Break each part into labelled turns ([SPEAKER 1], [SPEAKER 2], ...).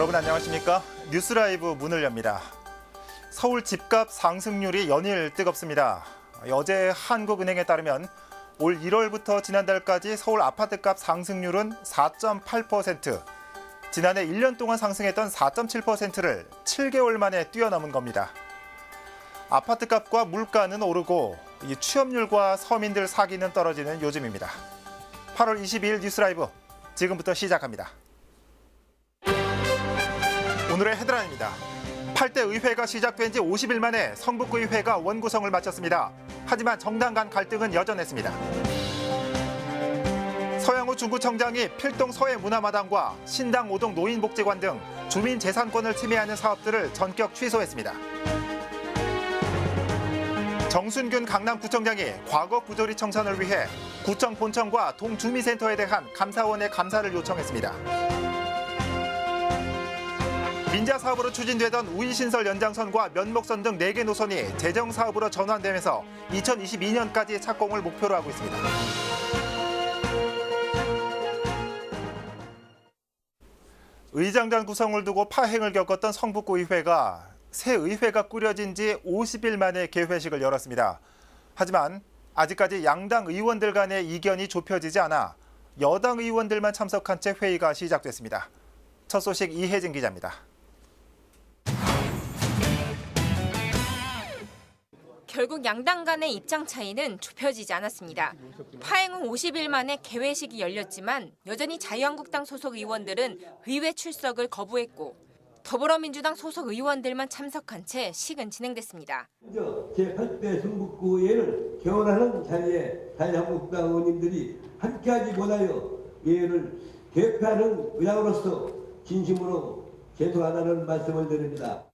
[SPEAKER 1] 여러분 안녕하십니까? 뉴스라이브 문을 엽니다. 서울 집값 상승률이 연일 뜨겁습니다. 어제 한국은행에 따르면 올 1월부터 지난달까지 서울 아파트값 상승률은 4.8%, 지난해 1년 동안 상승했던 4.7%를 7개월 만에 뛰어넘은 겁니다. 아파트값과 물가는 오르고 취업률과 서민들 사기는 떨어지는 요즘입니다. 8월 22일 뉴스라이브 지금부터 시작합니다. 오늘의 헤드라인입니다. 8대 의회가 시작된 지 50일 만에 성북의회가 원구성을 마쳤습니다. 하지만 정당 간 갈등은 여전했습니다. 서양호 중구청장이 필동 서해문화마당과 신당 5동 노인복지관 등 주민 재산권을 침해하는 사업들을 전격 취소했습니다. 정순균 강남구청장이 과거 부조리 청산을 위해 구청 본청과 동주민센터에 대한 감사원의 감사를 요청했습니다. 민자 사업으로 추진되던 우이신설 연장선과 면목선 등 4개 노선이 재정 사업으로 전환되면서 2022년까지 착공을 목표로 하고 있습니다. 의장단 구성을 두고 파행을 겪었던 성북구의회가 새 의회가 꾸려진 지 50일 만에 개회식을 열었습니다. 하지만 아직까지 양당 의원들 간의 이견이 좁혀지지 않아 여당 의원들만 참석한 채 회의가 시작됐습니다. 첫 소식 이혜진 기자입니다.
[SPEAKER 2] 결국 양당 간의 입장 차이는 좁혀지지 않았습니다. 파행 후 50일 만에 개회식이 열렸지만 여전히 자유한국당 소속 의원들은 의회 출석을 거부했고 더불어민주당 소속 의원들만 참석한 채 식은 진행됐습니다.
[SPEAKER 3] 제8대 성북구의회를 개원하는 자리에 자유한국당 의원님들이 함께하지 못하여 의회를 개폐하는 의장으로서 진심으로 죄송하다는 말씀을 드립니다.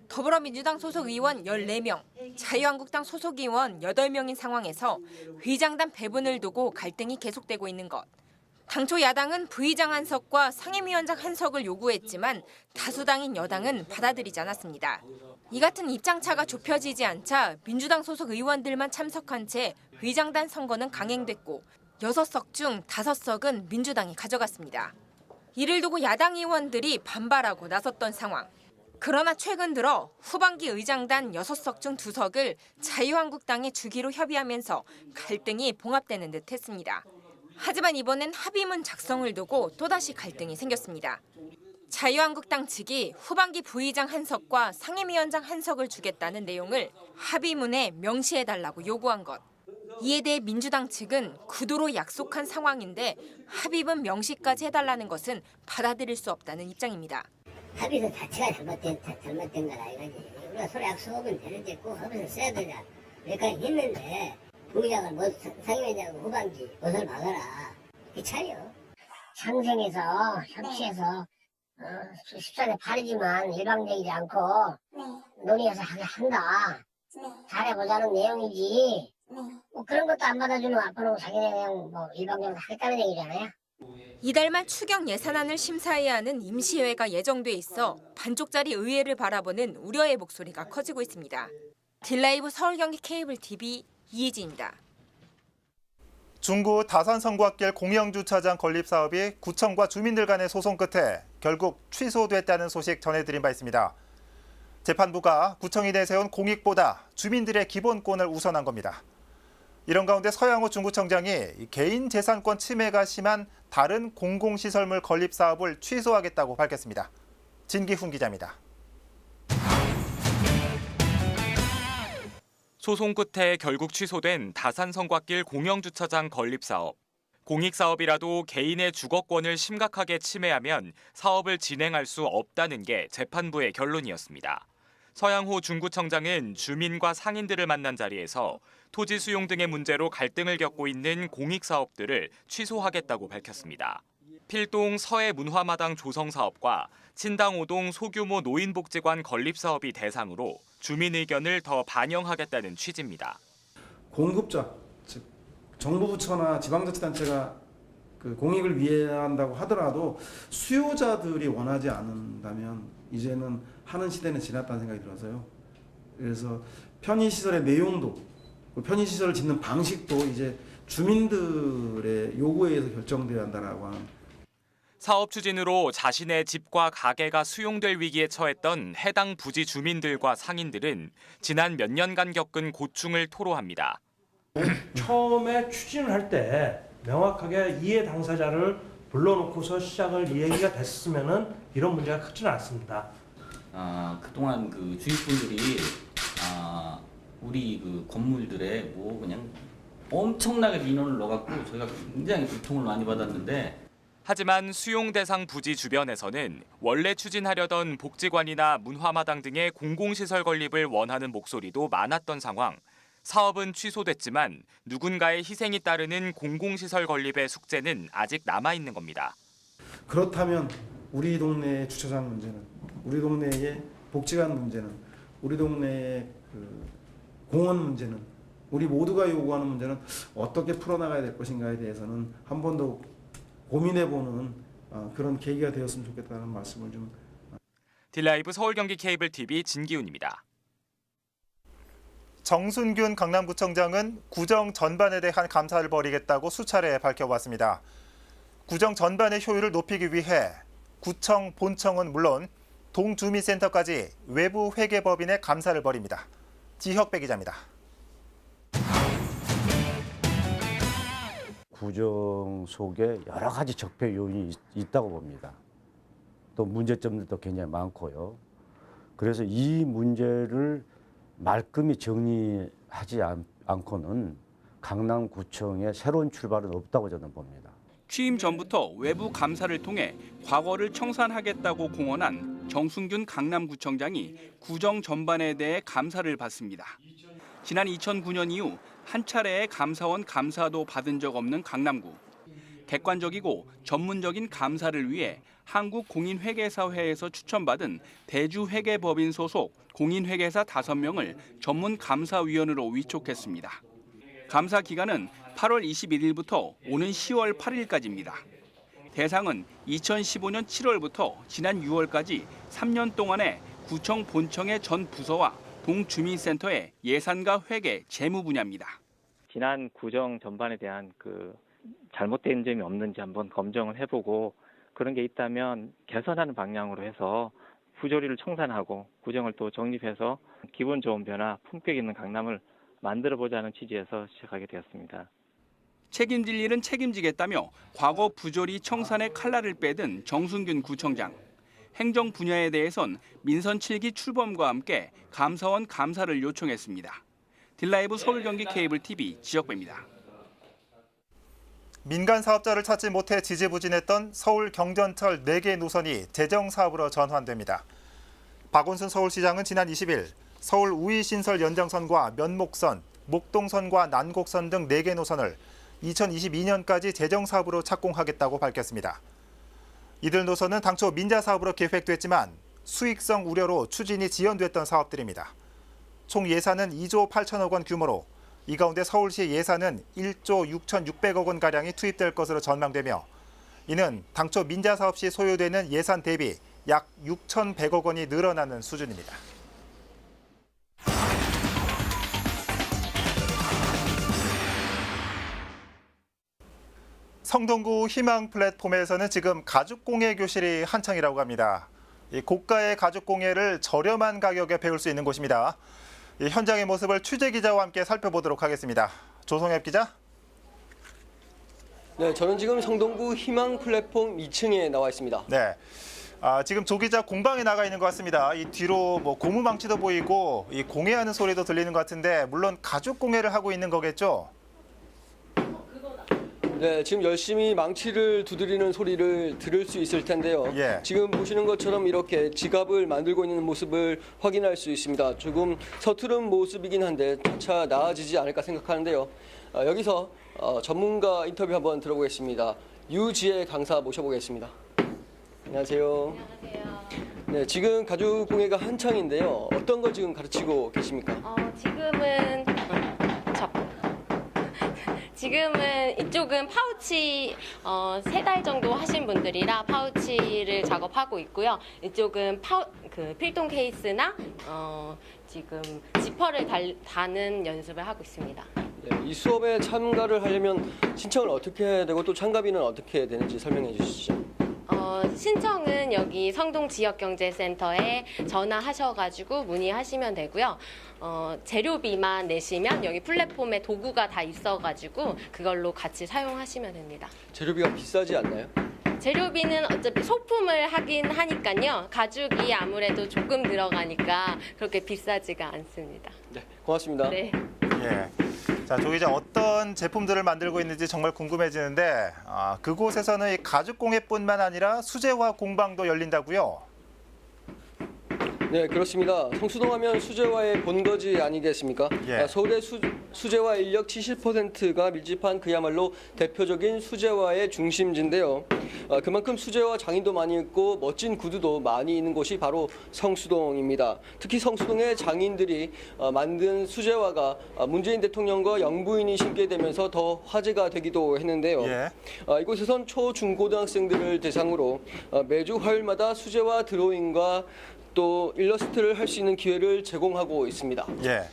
[SPEAKER 2] 더불어민주당 소속 의원 14명, 자유한국당 소속 의원 8명인 상황에서 의장단 배분을 두고 갈등이 계속되고 있는 것. 당초 야당은 부의장 한석과 상임위원장 한석을 요구했지만 다수당인 여당은 받아들이지 않았습니다. 이 같은 입장차가 좁혀지지 않자 민주당 소속 의원들만 참석한 채 의장단 선거는 강행됐고 6석 중 5석은 민주당이 가져갔습니다. 이를 두고 야당 의원들이 반발하고 나섰던 상황. 그러나 최근 들어 후반기 의장단 6석 중 2석을 자유한국당에 주기로 협의하면서 갈등이 봉합되는 듯 했습니다. 하지만 이번엔 합의문 작성을 두고 또다시 갈등이 생겼습니다. 자유한국당 측이 후반기 부의장 한석과 상임위원장 한석을 주겠다는 내용을 합의문에 명시해달라고 요구한 것. 이에 대해 민주당 측은 구도로 약속한 상황인데 합의문 명시까지 해달라는 것은 받아들일 수 없다는 입장입니다.
[SPEAKER 4] 합의서 자체가 잘못된 거라 이거지. 우리가 서로 약속하면 되는데 꼭 합의서 써야 되냐. 여기까지 했는데 부의장은 상임위원장은 후반기 못을 막아라. 이 차이요. 상생해서 협치해서 14대 8이지만 일방적이지 않고 논의해서 한다. 잘해보자는 내용이지. 뭐 그런 것도 안 받아주면 앞으로 자기네 그냥 일방적으로 하겠다는 얘기잖아요.
[SPEAKER 2] 이달 말 추경 예산안을 심사해야 하는 임시회가 예정돼 있어 반쪽짜리 의회를 바라보는 우려의 목소리가 커지고 있습니다. 딜라이브 서울경기 케이블 TV 이혜진입니다.
[SPEAKER 1] 중구 다산성곽길 공영주차장 건립 사업이 구청과 주민들 간의 소송 끝에 결국 취소됐다는 소식 전해드린 바 있습니다. 재판부가 구청이 내세운 공익보다 주민들의 기본권을 우선한 겁니다. 이런 가운데 서양호 중구청장이 개인 재산권 침해가 심한 다른 공공시설물 건립 사업을 취소하겠다고 밝혔습니다. 진기훈 기자입니다.
[SPEAKER 5] 소송 끝에 결국 취소된 다산성곽길 공영주차장 건립 사업. 공익사업이라도 개인의 주거권을 심각하게 침해하면 사업을 진행할 수 없다는 게 재판부의 결론이었습니다. 서양호 중구청장은 주민과 상인들을 만난 자리에서 토지 수용 등의 문제로 갈등을 겪고 있는 공익사업들을 취소하겠다고 밝혔습니다. 필동 서해문화마당 조성 사업과 친당 5동 소규모 노인복지관 건립 사업이 대상으로 주민 의견을 더 반영하겠다는 취지입니다.
[SPEAKER 6] 공급자, 즉 정부 부처나 지방자치단체가 그 공익을 위한다고 하더라도 수요자들이 원하지 않는다면 이제는 하는 시대는 지났다는 생각이 들어서요. 그래서 편의시설의 내용도, 편의시설을 짓는 방식도 이제 주민들의 요구에 의해서 결정돼야 한다라고 하는.
[SPEAKER 5] 사업 추진으로 자신의 집과 가게가 수용될 위기에 처했던 해당 부지 주민들과 상인들은 지난 몇 년간 겪은 고충을 토로합니다.
[SPEAKER 7] 처음에 추진을 할 때 명확하게 이해 당사자를 불러놓고서 시작을 얘기가 됐으면은 이런 문제가 크지는 않습니다.
[SPEAKER 8] 그동안 그 주민분들이 우리 그 건물들에 뭐 그냥 엄청나게 민원을 넣어갖고 저희가 굉장히 고통을 많이 받았는데.
[SPEAKER 5] 하지만 수용 대상 부지 주변에서는 원래 추진하려던 복지관이나 문화마당 등의 공공시설 건립을 원하는 목소리도 많았던 상황. 사업은 취소됐지만 누군가의 희생이 따르는 공공시설 건립의 숙제는 아직 남아있는 겁니다.
[SPEAKER 6] 그렇다면 우리 동네의 주차장 문제는, 우리 동네의 복지관 문제는, 우리 동네의 그 공원 문제는, 우리 모두가 요구하는 문제는 어떻게 풀어나가야 될 것인가에 대해서는 한 번 더 고민해보는 그런 계기가 되었으면 좋겠다는 말씀을 좀.
[SPEAKER 5] 딜라이브 서울 경기 케이블 TV 진기훈입니다.
[SPEAKER 1] 정순균 강남구청장은 구정 전반에 대한 감사를 벌이겠다고 수차례 밝혀왔습니다. 구정 전반의 효율을 높이기 위해 구청, 본청은 물론 동주민센터까지 외부 회계법인의 감사를 벌입니다. 지혁배 기자입니다.
[SPEAKER 9] 구정 속에 여러 가지 적폐 요인이 있다고 봅니다. 또 문제점들도 굉장히 많고요. 그래서 이 문제를 말끔히 정리하지 않고는 강남구청의 새로운 출발은 없다고 저는 봅니다.
[SPEAKER 10] 취임 전부터 외부 감사를 통해 과거를 청산하겠다고 공언한 정순균 강남구청장이 구정 전반에 대해 감사를 받습니다. 지난 2009년 이후 한 차례의 감사원 감사도 받은 적 없는 강남구. 객관적이고 전문적인 감사를 위해 한국공인회계사회에서 추천받은 대주회계법인 소속 공인회계사 5명을 전문감사위원으로 위촉했습니다. 감사 기간은 8월 21일부터 오는 10월 8일까지입니다. 대상은 2015년 7월부터 지난 6월까지 3년 동안의 구청 본청의 전 부서와 동주민센터의 예산과 회계, 재무 분야입니다.
[SPEAKER 11] 지난 구정 전반에 대한 잘못된 점이 없는지 한번 검증을 해보고 그런 게 있다면 개선하는 방향으로 해서 부조리를 청산하고 구정을 또 정립해서 기분 좋은 변화, 품격 있는 강남을 만들어보자는 취지에서 시작하게 되었습니다.
[SPEAKER 10] 책임질 일은 책임지겠다며 과거 부조리 청산의 칼날을 빼든 정순균 구청장. 행정 분야에 대해선 민선 7기 출범과 함께 감사원 감사를 요청했습니다. 딜라이브 서울 경기 케이블 TV 지역배입니다.
[SPEAKER 1] 민간 사업자를 찾지 못해 지지부진했던 서울 경전철 4개 노선이 재정 사업으로 전환됩니다. 박원순 서울시장은 지난 20일 서울 우이신설 연장선과 면목선, 목동선과 난곡선 등 4개 노선을 2022년까지 재정 사업으로 착공하겠다고 밝혔습니다. 이들 노선은 당초 민자 사업으로 계획됐지만 수익성 우려로 추진이 지연됐던 사업들입니다. 총 예산은 2조 8천억 원 규모로 이 가운데 서울시 예산은 1조 6,600억 원가량이 투입될 것으로 전망되며 이는 당초 민자 사업 시 소요되는 예산 대비 약 6,100억 원이 늘어나는 수준입니다. 성동구 희망 플랫폼에서는 지금 가죽공예 교실이 한창이라고 합니다. 이 고가의 가죽공예를 저렴한 가격에 배울 수 있는 곳입니다. 이 현장의 모습을 취재 기자와 함께 살펴보도록 하겠습니다. 조성엽 기자.
[SPEAKER 12] 네, 저는 지금 성동구 희망 플랫폼 2층에 나와 있습니다.
[SPEAKER 1] 네. 지금 조 기자 공방에 나가 있는 것 같습니다. 이 뒤로 고무망치도 보이고 이 공예하는 소리도 들리는 것 같은데 물론 가죽 공예를 하고 있는 거겠죠?
[SPEAKER 12] 네, 지금 열심히 망치를 두드리는 소리를 들을 수 있을 텐데요.
[SPEAKER 1] 예.
[SPEAKER 12] 지금 보시는 것처럼 이렇게 지갑을 만들고 있는 모습을 확인할 수 있습니다. 조금 서투른 모습이긴 한데 차차 나아지지 않을까 생각하는데요. 여기서 전문가 인터뷰 한번 들어보겠습니다. 유지혜 강사 모셔보겠습니다. 안녕하세요.
[SPEAKER 13] 안녕하세요.
[SPEAKER 12] 네, 지금 가죽 공예가 한창인데요. 어떤 걸 지금 가르치고 계십니까?
[SPEAKER 13] 지금은 이쪽은 파우치 3달 정도 하신 분들이라 파우치를 작업하고 있고요. 이쪽은 필통 케이스나 지금 지퍼를 다는 연습을 하고 있습니다.
[SPEAKER 12] 네, 이 수업에 참가를 하려면 신청을 어떻게 해야 되고 또 참가비는 어떻게 되는지 설명해 주시죠.
[SPEAKER 13] 신청은 여기 성동지역경제센터에 전화하셔가지고 문의하시면 되고요. 재료비만 내시면 여기 플랫폼에 도구가 다 있어가지고 그걸로 같이 사용하시면 됩니다.
[SPEAKER 12] 재료비가 비싸지 않나요?
[SPEAKER 13] 재료비는 어차피 소품을 하긴 하니까요. 가죽이 아무래도 조금 들어가니까 그렇게 비싸지가 않습니다.
[SPEAKER 12] 네, 고맙습니다.
[SPEAKER 13] 네.
[SPEAKER 1] 예. 자, 조 기자, 어떤 제품들을 만들고 있는지 정말 궁금해지는데 그곳에서는 이 가죽공예뿐만 아니라 수제화 공방도 열린다고요?
[SPEAKER 12] 네, 그렇습니다. 성수동 하면 수제화의 본거지 아니겠습니까?
[SPEAKER 1] 예.
[SPEAKER 12] 서울의 수제화 인력 70%가 밀집한 그야말로 대표적인 수제화의 중심지인데요. 그만큼 수제화 장인도 많이 있고 멋진 구두도 많이 있는 곳이 바로 성수동입니다. 특히 성수동의 장인들이 만든 수제화가 문재인 대통령과 영부인이 신게 되면서 더 화제가 되기도 했는데요.
[SPEAKER 1] 예.
[SPEAKER 12] 이곳에선 초, 중, 고등학생들을 대상으로 매주 화요일마다 수제화 드로잉과 또 일러스트를 할 수 있는 기회를 제공하고 있습니다.
[SPEAKER 1] 예.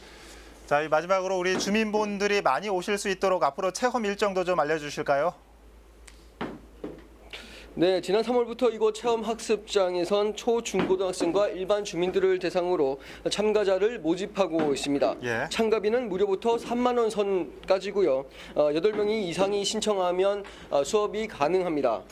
[SPEAKER 1] 자, 이 마지막으로 우리 주민분들이 많이 오실 수 있도록 앞으로 체험 일정도 좀 알려주실까요?
[SPEAKER 12] 네, 지난 3월부터 이곳 체험학습장에선 초, 중, 고등학생과 일반 주민들을 대상으로 참가자를 모집하고 있습니다.
[SPEAKER 1] 예.
[SPEAKER 12] 참가비는 무료부터 3만 원 선까지고요. 8명이 이상이 신청하면 수업이 가능합니다.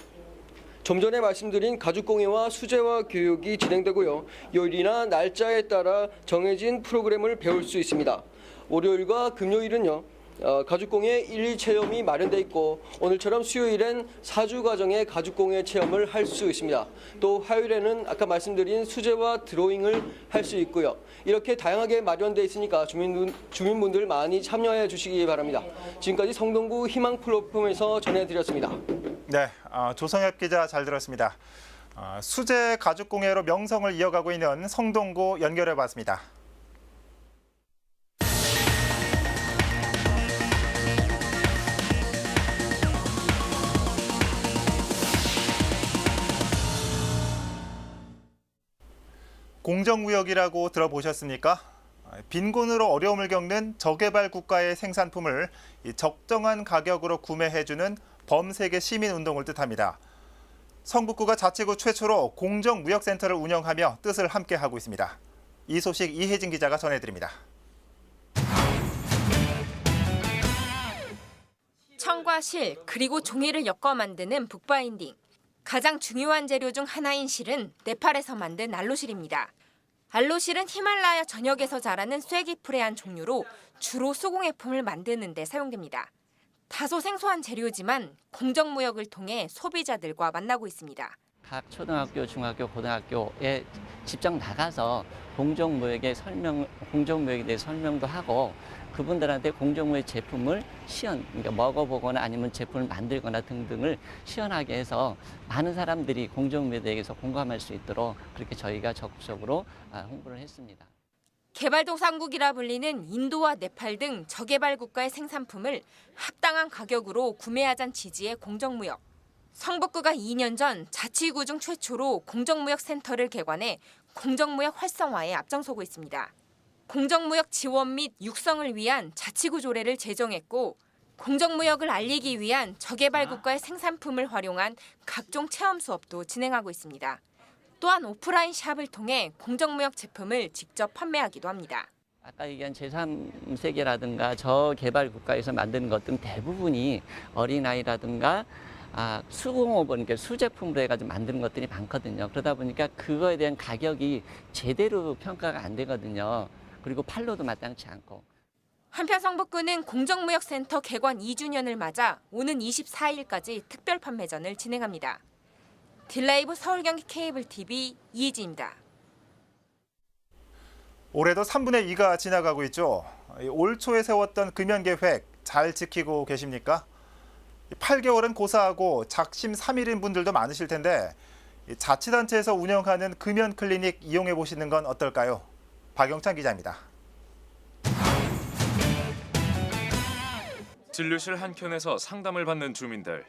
[SPEAKER 12] 좀 전에 말씀드린 가죽공예와 수제화 교육이 진행되고요. 요일이나 날짜에 따라 정해진 프로그램을 배울 수 있습니다. 월요일과 금요일은요. 가죽공예 1, 2체험이 마련돼 있고 오늘처럼 수요일엔 4주 과정의 가죽공예 체험을 할 수 있습니다. 또 화요일에는 아까 말씀드린 수제화 드로잉을 할 수 있고요. 이렇게 다양하게 마련돼 있으니까 주민분들 많이 참여해 주시기 바랍니다. 지금까지 성동구 희망 플랫폼에서 전해드렸습니다.
[SPEAKER 1] 네, 조성엽 기자 잘 들었습니다. 수제 가죽공예로 명성을 이어가고 있는 성동구 연결해봤습니다. 공정무역이라고 들어보셨습니까? 빈곤으로 어려움을 겪는 저개발 국가의 생산품을 적정한 가격으로 구매해주는 범세계 시민운동을 뜻합니다. 성북구가 자치구 최초로 공정무역센터를 운영하며 뜻을 함께하고 있습니다. 이 소식 이혜진 기자가 전해드립니다.
[SPEAKER 2] 청과 실 그리고 종이를 엮어 만드는 북바인딩. 가장 중요한 재료 중 하나인 실은 네팔에서 만든 알로실입니다. 알로실은 히말라야 전역에서 자라는 쐐기풀의 종류로 주로 수공예품을 만드는 데 사용됩니다. 다소 생소한 재료지만 공정무역을 통해 소비자들과 만나고 있습니다.
[SPEAKER 14] 각 초등학교, 중학교, 고등학교에 직접 나가서 공정무역에 대해 설명도 하고 그분들한테 공정무역 제품을 그러니까 먹어보거나 아니면 제품을 만들거나 등등을 시연하게 해서 많은 사람들이 공정무역에 대해서 공감할 수 있도록 그렇게 저희가 적극적으로 홍보를 했습니다.
[SPEAKER 2] 개발도상국이라 불리는 인도와 네팔 등 저개발 국가의 생산품을 합당한 가격으로 구매하자는 취지의 공정무역. 성북구가 2년 전 자치구 중 최초로 공정무역센터를 개관해 공정무역 활성화에 앞장서고 있습니다. 공정무역 지원 및 육성을 위한 자치구 조례를 제정했고 공정무역을 알리기 위한 저개발 국가의 생산품을 활용한 각종 체험 수업도 진행하고 있습니다. 또한 오프라인 샵을 통해 공정무역 제품을 직접 판매하기도 합니다.
[SPEAKER 14] 아까 얘기한 제3세계라든가 저개발 국가에서 만드는 것들은 대부분이 어린아이라든가 수공업, 그러니까 수제품으로 해가지고 만드는 것들이 많거든요. 그러다 보니까 그거에 대한 가격이 제대로 평가가 안 되거든요. 그리고 판로도 마땅치 않고.
[SPEAKER 2] 한편 성북구는 공정무역센터 개관 2주년을 맞아 오는 24일까지 특별 판매전을 진행합니다. 딜라이브 서울경기 케이블 TV 이혜지입니다.
[SPEAKER 1] 올해도 3분의 2가 지나가고 있죠. 올 초에 세웠던 금연 계획 잘 지키고 계십니까? 8개월은 고사하고 작심 3일인 분들도 많으실 텐데 자치단체에서 운영하는 금연 클리닉 이용해 보시는 건 어떨까요? 박영찬 기자입니다.
[SPEAKER 15] 진료실 한켠에서 상담을 받는 주민들.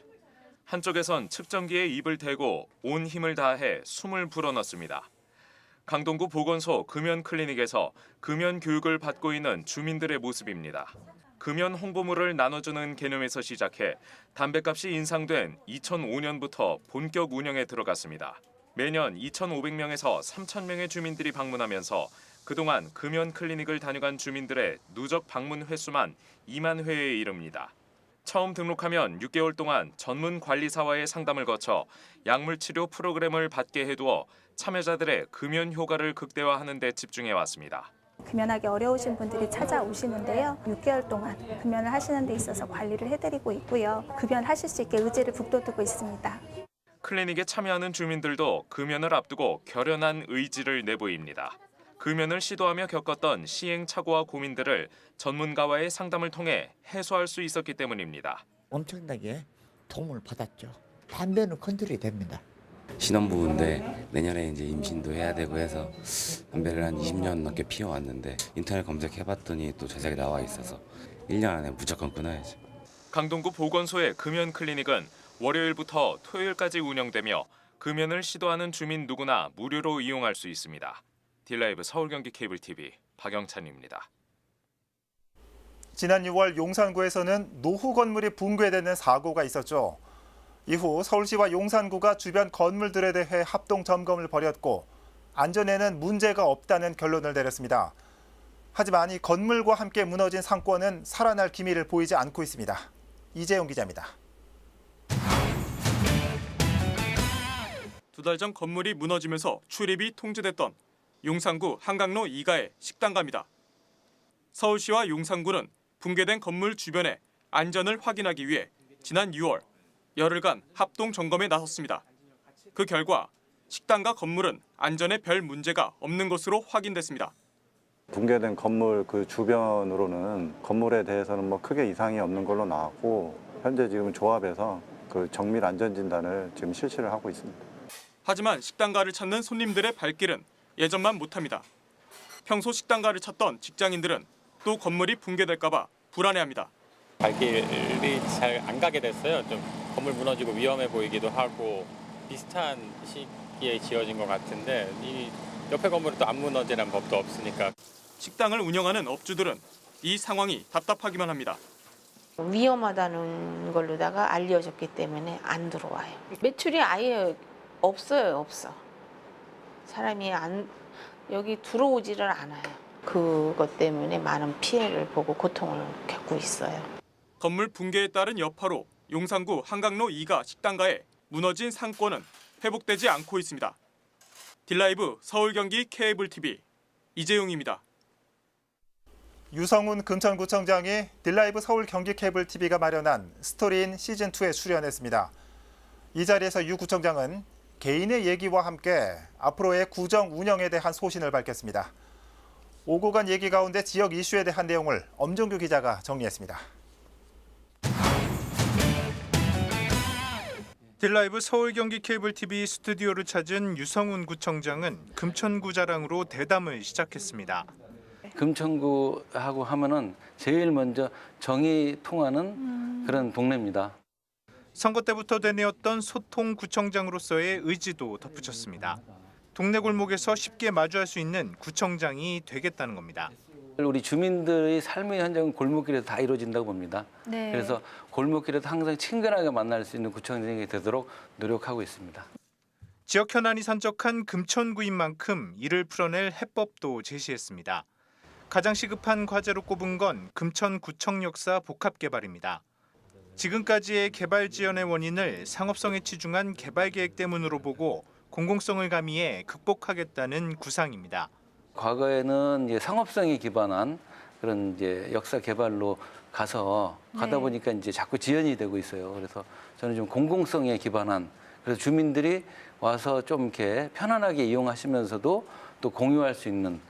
[SPEAKER 15] 한쪽에선 측정기에 입을 대고 온 힘을 다해 숨을 불어넣습니다. 강동구 보건소 금연 클리닉에서 금연 교육을 받고 있는 주민들의 모습입니다. 금연 홍보물을 나눠주는 개념에서 시작해 담배값이 인상된 2005년부터 본격 운영에 들어갔습니다. 매년 2,500명에서 3,000명의 주민들이 방문하면서 그동안 금연 클리닉을 다녀간 주민들의 누적 방문 횟수만 2만 회에 이릅니다. 처음 등록하면 6개월 동안 전문 관리사와의 상담을 거쳐 약물 치료 프로그램을 받게 해두어 참여자들의 금연 효과를 극대화하는 데 집중해 왔습니다.
[SPEAKER 16] 금연하기 어려우신 분들이 찾아오시는데요. 6개월 동안 금연을 하시는 데 있어서 관리를 해드리고 있고요. 금연하실 수 있게 의지를 북돋우고 있습니다.
[SPEAKER 15] 클리닉에 참여하는 주민들도 금연을 앞두고 결연한 의지를 내보입니다. 금연을 시도하며 겪었던 시행착오와 고민들을 전문가와의 상담을 통해 해소할 수 있었기 때문입니다.
[SPEAKER 17] 엄청나게 도움을 받았죠. 담배는 컨트롤이 됩니다.
[SPEAKER 18] 신혼부부인데 내년에 이제 임신도 해야 되고 해서 담배를 한 20년 넘게 피워왔는데 인터넷 검색해봤더니 또 제작이 나와 있어서 1년 안에 무조건 끊어야죠.
[SPEAKER 15] 강동구 보건소의 금연 클리닉은 월요일부터 토요일까지 운영되며 금연을 시도하는 주민 누구나 무료로 이용할 수 있습니다. 딜라이브 서울 경기 케이블 TV 박영찬입니다.
[SPEAKER 1] 지난 6월 용산구에서는 노후 건물이 붕괴되는 사고가 있었죠. 이후 서울시와 용산구가 주변 건물들에 대해 합동 점검을 벌였고 안전에는 문제가 없다는 결론을 내렸습니다. 하지만 이 건물과 함께 무너진 상권은 살아날 기미를 보이지 않고 있습니다. 이재용 기자입니다.
[SPEAKER 19] 두 달 전 건물이 무너지면서 출입이 통제됐던 용산구 한강로 2가의 식당가입니다. 서울시와 용산구는 붕괴된 건물 주변의 안전을 확인하기 위해 지난 6월 열흘간 합동 점검에 나섰습니다. 그 결과 식당과 건물은 안전에 별 문제가 없는 것으로 확인됐습니다.
[SPEAKER 20] 붕괴된 건물 그 주변으로는 건물에 대해서는 뭐 크게 이상이 없는 걸로 나왔고 현재 지금 조합에서 그 정밀 안전 진단을 지금 실시를 하고 있습니다.
[SPEAKER 19] 하지만 식당가를 찾는 손님들의 발길은 예전만 못합니다. 평소 식당가를 찾던 직장인들은 또 건물이 붕괴될까 봐 불안해합니다.
[SPEAKER 21] 발길이 잘 안 가게 됐어요. 좀 건물 무너지고 위험해 보이기도 하고 비슷한 시기에 지어진 것 같은데 이 옆에 건물이 또 안 무너지는 법도 없으니까.
[SPEAKER 19] 식당을 운영하는 업주들은 이 상황이 답답하기만 합니다.
[SPEAKER 22] 위험하다는 걸로다가 알려졌기 때문에 안 들어와요. 매출이 아예 없어요. 사람이 여기 들어오지를 않아요. 그것 때문에 많은 피해를 보고 고통을 겪고 있어요.
[SPEAKER 19] 건물 붕괴에 따른 여파로 용산구 한강로 2가 식당가에 무너진 상권은 회복되지 않고 있습니다. 딜라이브 서울 경기 케이블 TV 이재용입니다.
[SPEAKER 1] 유성훈 금천구청장이 딜라이브 서울 경기 케이블 TV가 마련한 스토리인 시즌2에 출연했습니다. 이 자리에서 유 구청장은 개인의 얘기와 함께 앞으로의 구청 운영에 대한 소신을 밝혔습니다. 오고 간 얘기 가운데 지역 이슈에 대한 내용을 엄정규 기자가 정리했습니다.
[SPEAKER 23] 딜라이브 서울 경기 케이블 TV 스튜디오를 찾은 유성훈 구청장은 금천구 자랑으로 대담을 시작했습니다.
[SPEAKER 14] 금천구하고 하면은 제일 먼저 정이 통하는 그런 동네입니다.
[SPEAKER 23] 선거 때부터 되뇌었던 소통 구청장으로서의 의지도 덧붙였습니다. 동네 골목에서 쉽게 마주할 수 있는 구청장이 되겠다는 겁니다.
[SPEAKER 14] 우리 주민들의 삶의 현장은 골목길에서 다 이루어진다고 봅니다.
[SPEAKER 22] 네.
[SPEAKER 14] 그래서 골목길에서 항상 친근하게 만날 수 있는 구청장이 되도록 노력하고 있습니다.
[SPEAKER 23] 지역 현안이 산적한 금천구인 만큼 이를 풀어낼 해법도 제시했습니다. 가장 시급한 과제로 꼽은 건 금천구청 역사 복합 개발입니다. 지금까지의 개발 지연의 원인을 상업성에 치중한 개발 계획 때문으로 보고 공공성을 가미해 극복하겠다는 구상입니다.
[SPEAKER 14] 과거에는 이제 상업성에 기반한 그런 이제 역사 개발로 가다 보니까 이제 자꾸 지연이 되고 있어요. 그래서 저는 좀 공공성에 기반한 그래서 주민들이 와서 좀 이렇게 편안하게 이용하시면서도 또 공유할 수 있는.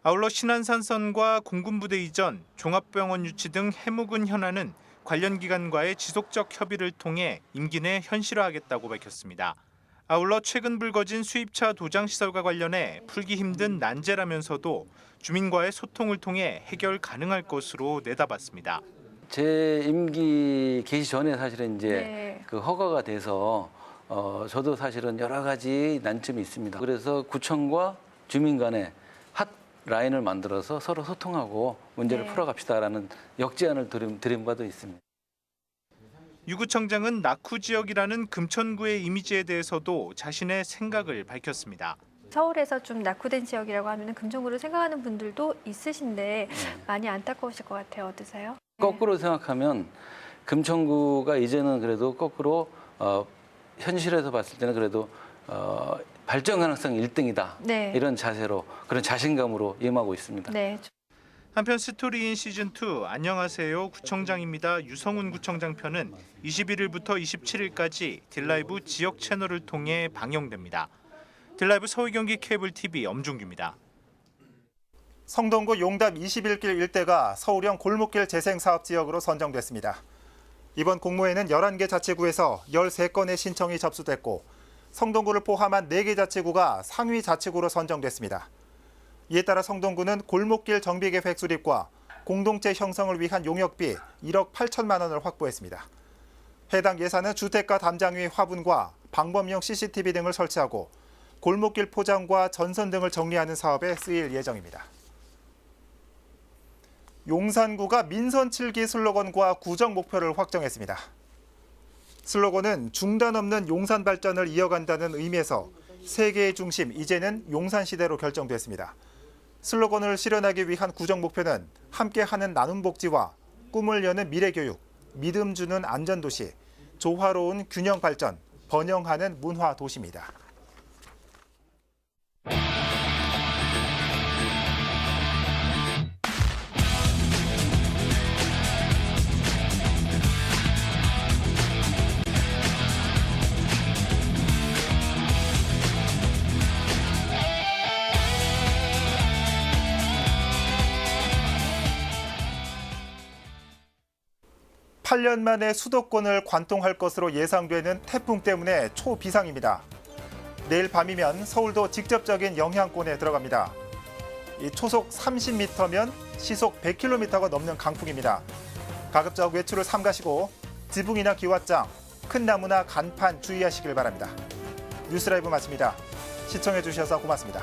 [SPEAKER 23] 아울러 신안산선과 공군부대 이전, 종합병원 유치 등 해묵은 현안은 관련 기관과의 지속적 협의를 통해 임기 내 현실화하겠다고 밝혔습니다. 아울러 최근 불거진 수입차 도장 시설과 관련해 풀기 힘든 난제라면서도 주민과의 소통을 통해 해결 가능할 것으로 내다봤습니다.
[SPEAKER 14] 제 임기 개시 전에 사실은 이제 그 허가가 돼서 저도 사실은 여러 가지 난점이 있습니다. 그래서 구청과 주민 간에
[SPEAKER 3] 라인을 만들어서 서로 소통하고 문제를 풀어갑시다라는 역제안을 드린 바도 있습니다.
[SPEAKER 23] 유 구청장은 낙후 지역이라는 금천구의 이미지에 대해서도 자신의 생각을 밝혔습니다.
[SPEAKER 4] 서울에서 좀 낙후된 지역이라고 하면 금천구를 생각하는 분들도 있으신데 많이 안타까우실 것 같아요. 어떠세요?
[SPEAKER 3] 거꾸로 생각하면 금천구가 이제는 그래도 거꾸로 현실에서 봤을 때는 그래도 발전 가능성 1등이다.
[SPEAKER 4] 네.
[SPEAKER 3] 이런 자세로 그런 자신감으로 임하고 있습니다.
[SPEAKER 4] 네.
[SPEAKER 23] 한편 스토리인 시즌2 안녕하세요 구청장입니다. 유성훈 구청장 편은 21일부터 27일까지 딜라이브 지역 채널을 통해 방영됩니다. 딜라이브 서울 경기 케이블 TV 엄중규입니다.
[SPEAKER 1] 성동구 용담 21길 일대가 서울형 골목길 재생 사업 지역으로 선정됐습니다. 이번 공모에는 11개 자치구에서 13건의 신청이 접수됐고 성동구를 포함한 4개 자치구가 상위 자치구로 선정됐습니다. 이에 따라 성동구는 골목길 정비 계획 수립과 공동체 형성을 위한 용역비 1억 8천만 원을 확보했습니다. 해당 예산은 주택가 담장 위 화분과 방범용 CCTV 등을 설치하고 골목길 포장과 전선 등을 정리하는 사업에 쓰일 예정입니다. 용산구가 민선 7기 슬로건과 구정 목표를 확정했습니다. 슬로건은 중단 없는 용산 발전을 이어간다는 의미에서 세계의 중심, 이제는 용산시대로 결정됐습니다. 슬로건을 실현하기 위한 구정 목표는 함께하는 나눔 복지와 꿈을 여는 미래교육, 믿음 주는 안전도시, 조화로운 균형 발전, 번영하는 문화 도시입니다. 팔 년 만에 수도권을 관통할 것으로 예상되는 태풍 때문에 초비상입니다. 내일 밤이면 서울도 직접적인 영향권에 들어갑니다. 이 초속 30m면 시속 100km가 넘는 강풍입니다. 가급적 외출을 삼가시고 지붕이나 기왓장, 큰 나무나 간판 주의하시길 바랍니다. 뉴스라이브 마칩니다. 시청해 주셔서 고맙습니다.